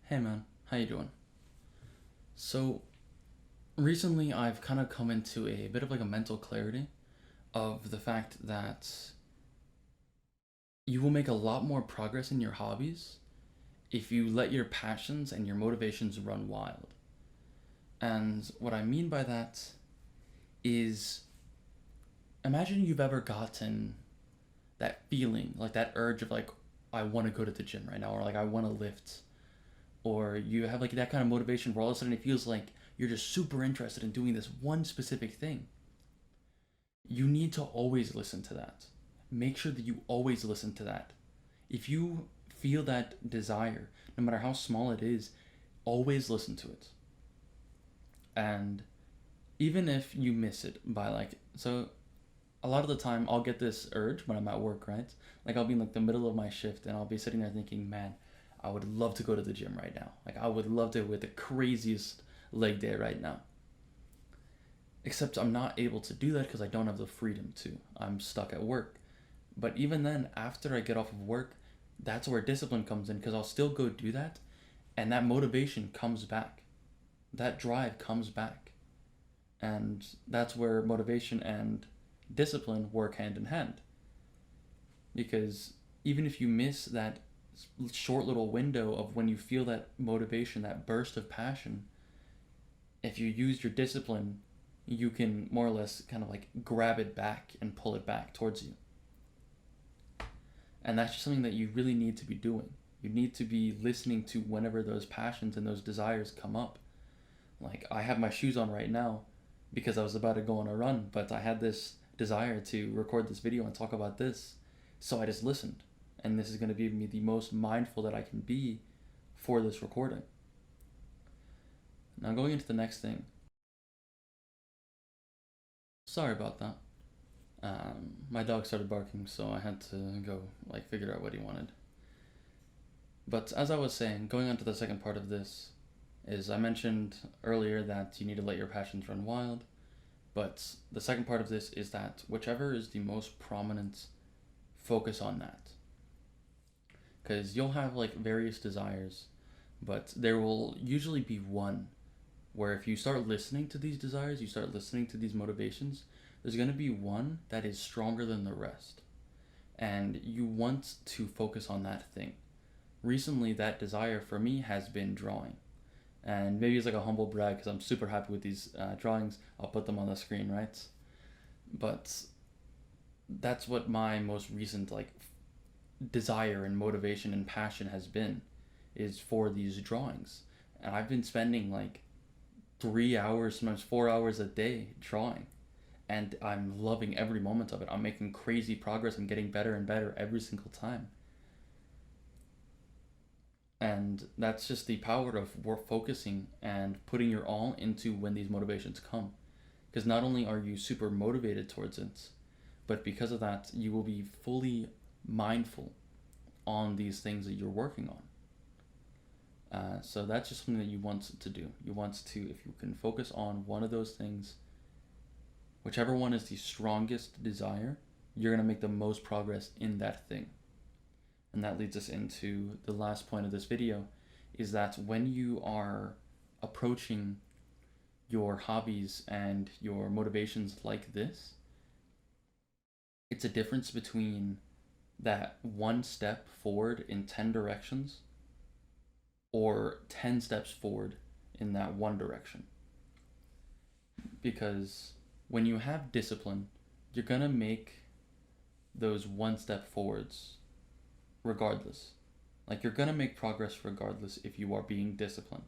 Hey man, how you doing? So recently I've kind of come into a bit of like a mental clarity of the fact that you will make a lot more progress in your hobbies if you let your passions and your motivations run wild. And what I mean by that is imagine you've ever gotten that feeling, like that urge of like I want to go to the gym right now or like I want to lift or you have like that kind of motivation where all of a sudden it feels like you're just super interested in doing this one specific thing. You need to always listen to that. Make sure that you always listen to that. If you feel that desire, no matter how small it is, always listen to it. And even if you miss it by like, so a lot of the time I'll get this urge when I'm at work, right? Like I'll be in like the middle of my shift and I'll be sitting there thinking, man, I would love to go to the gym right now. Like I would love to with the craziest leg day right now. Except I'm not able to do that because I don't have the freedom to. I'm stuck at work. But even then, after I get off of work, that's where discipline comes in because I'll still go do that and that motivation comes back. That drive comes back. And that's where motivation and discipline work hand in hand. Because even if you miss that short little window of when you feel that motivation, that burst of passion, if you use your discipline, you can more or less kind of like grab it back and pull it back towards you. And that's just something that you really need to be doing. You need to be listening to whenever those passions and those desires come up. Like, I have my shoes on right now because I was about to go on a run, but I had this desire to record this video and talk about this. So I just listened. And this is going to be me the most mindful that I can be for this recording. Now, going into the next thing. Sorry about that. My dog started barking, so I had to go like figure out what he wanted. But as I was saying, going on to the second part of this, is I mentioned earlier that you need to let your passions run wild. But the second part of this is that whichever is the most prominent, focus on that. Because you'll have like various desires, but there will usually be one where if you start listening to these desires, you start listening to these motivations, there's going to be one that is stronger than the rest. And you want to focus on that thing. Recently, that desire for me has been drawing. And maybe it's like a humble brag because I'm super happy with these drawings. I'll put them on the screen, right? But that's what my most recent like desire and motivation and passion has been, is for these drawings. And I've been spending like 3 hours, sometimes 4 hours a day drawing. And I'm loving every moment of it. I'm making crazy progress. I'm getting better and better every single time. And that's just the power of focusing and putting your all into when these motivations come. Because not only are you super motivated towards it, but because of that, you will be fully mindful on these things that you're working on. So that's just something that you want to do. You want to, if you can focus on one of those things, whichever one is the strongest desire, you're going to make the most progress in that thing. And that leads us into the last point of this video, is that when you are approaching your hobbies and your motivations like this, it's a difference between that one step forward in 10 directions or 10 steps forward in that one direction. Because when you have discipline, you're going to make those one step forwards regardless. Like you're going to make progress regardless if you are being disciplined.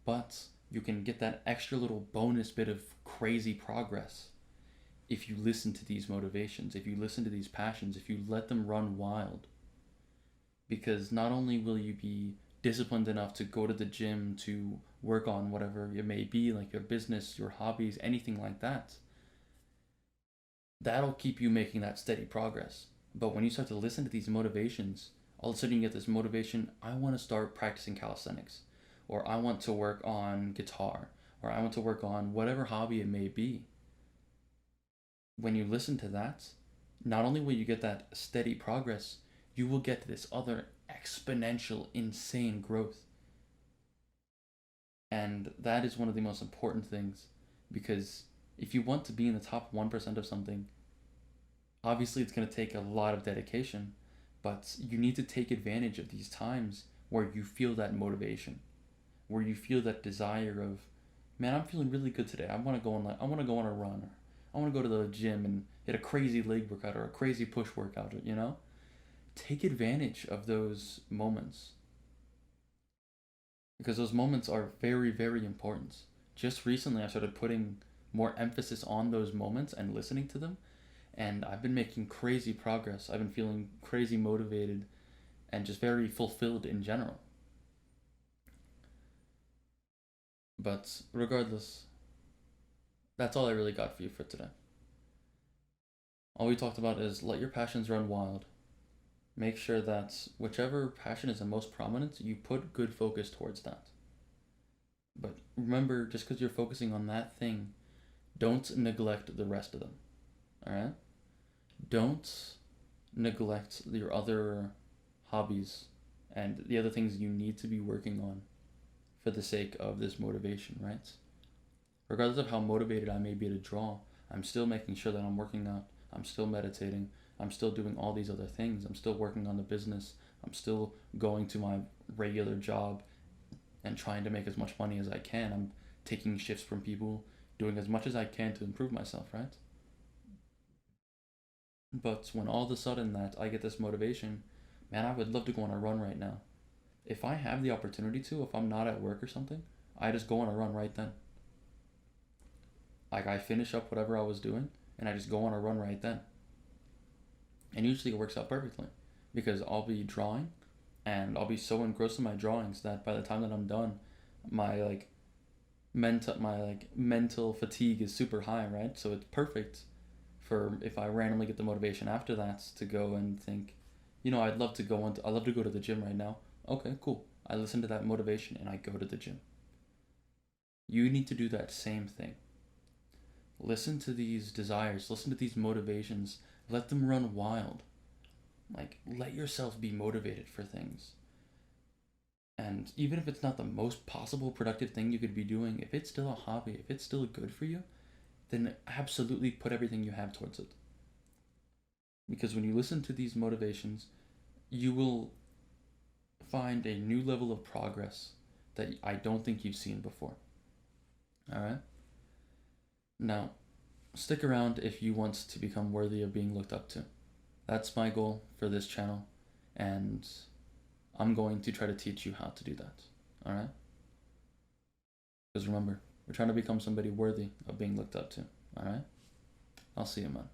But you can get that extra little bonus bit of crazy progress if you listen to these motivations, if you listen to these passions, if you let them run wild. Because not only will you be disciplined enough to go to the gym, to work on whatever it may be, like your business, your hobbies, anything like that, that'll keep you making that steady progress. But when you start to listen to these motivations, all of a sudden you get this motivation, I want to start practicing calisthenics, or I want to work on guitar, or I want to work on whatever hobby it may be. When you listen to that, not only will you get that steady progress, you will get this other exponential, insane growth. And that is one of the most important things, because if you want to be in the top 1% of something, obviously it's going to take a lot of dedication, but you need to take advantage of these times where you feel that motivation, where you feel that desire of, man, I'm feeling really good today. I want to go on a run, or I want to go to the gym and hit a crazy leg workout or a crazy push workout, you know? Take advantage of those moments, because those moments are very, very important. Just recently, I started putting more emphasis on those moments and listening to them, and I've been making crazy progress. I've been feeling crazy motivated and just very fulfilled in general. But regardless, that's all I really got for you for today. All we talked about is let your passions run wild. Make sure that whichever passion is the most prominent, you put good focus towards that. But remember, just because you're focusing on that thing, don't neglect the rest of them. Alright? Don't neglect your other hobbies and the other things you need to be working on for the sake of this motivation, right? Regardless of how motivated I may be to draw, I'm still making sure that I'm working out, I'm still meditating, I'm still doing all these other things, I'm still working on the business, I'm still going to my regular job and trying to make as much money as I can. I'm taking shifts from people, doing as much as I can to improve myself, right? But when all of a sudden that I get this motivation, man, I would love to go on a run right now. If I have the opportunity to, if I'm not at work or something, I just go on a run right then. Like I finish up whatever I was doing and I just go on a run right then. And usually it works out perfectly, because I'll be drawing and I'll be so engrossed in my drawings that by the time that I'm done, my mental fatigue is super high, right? So it's perfect for if I randomly get the motivation after that to go and think, I'd love to go to the gym right now. Okay, cool. I listen to that motivation and I go to the gym. You need to do that same thing. Listen to these desires, listen to these motivations, let them run wild. Like, let yourself be motivated for things. And even if it's not the most possible productive thing you could be doing, if it's still a hobby, if it's still good for you, then absolutely put everything you have towards it. Because when you listen to these motivations, you will find a new level of progress that I don't think you've seen before. Alright? Now, stick around if you want to become worthy of being looked up to. That's my goal for this channel, and I'm going to try to teach you how to do that. Alright? Because remember, we're trying to become somebody worthy of being looked up to. Alright? I'll see you, man.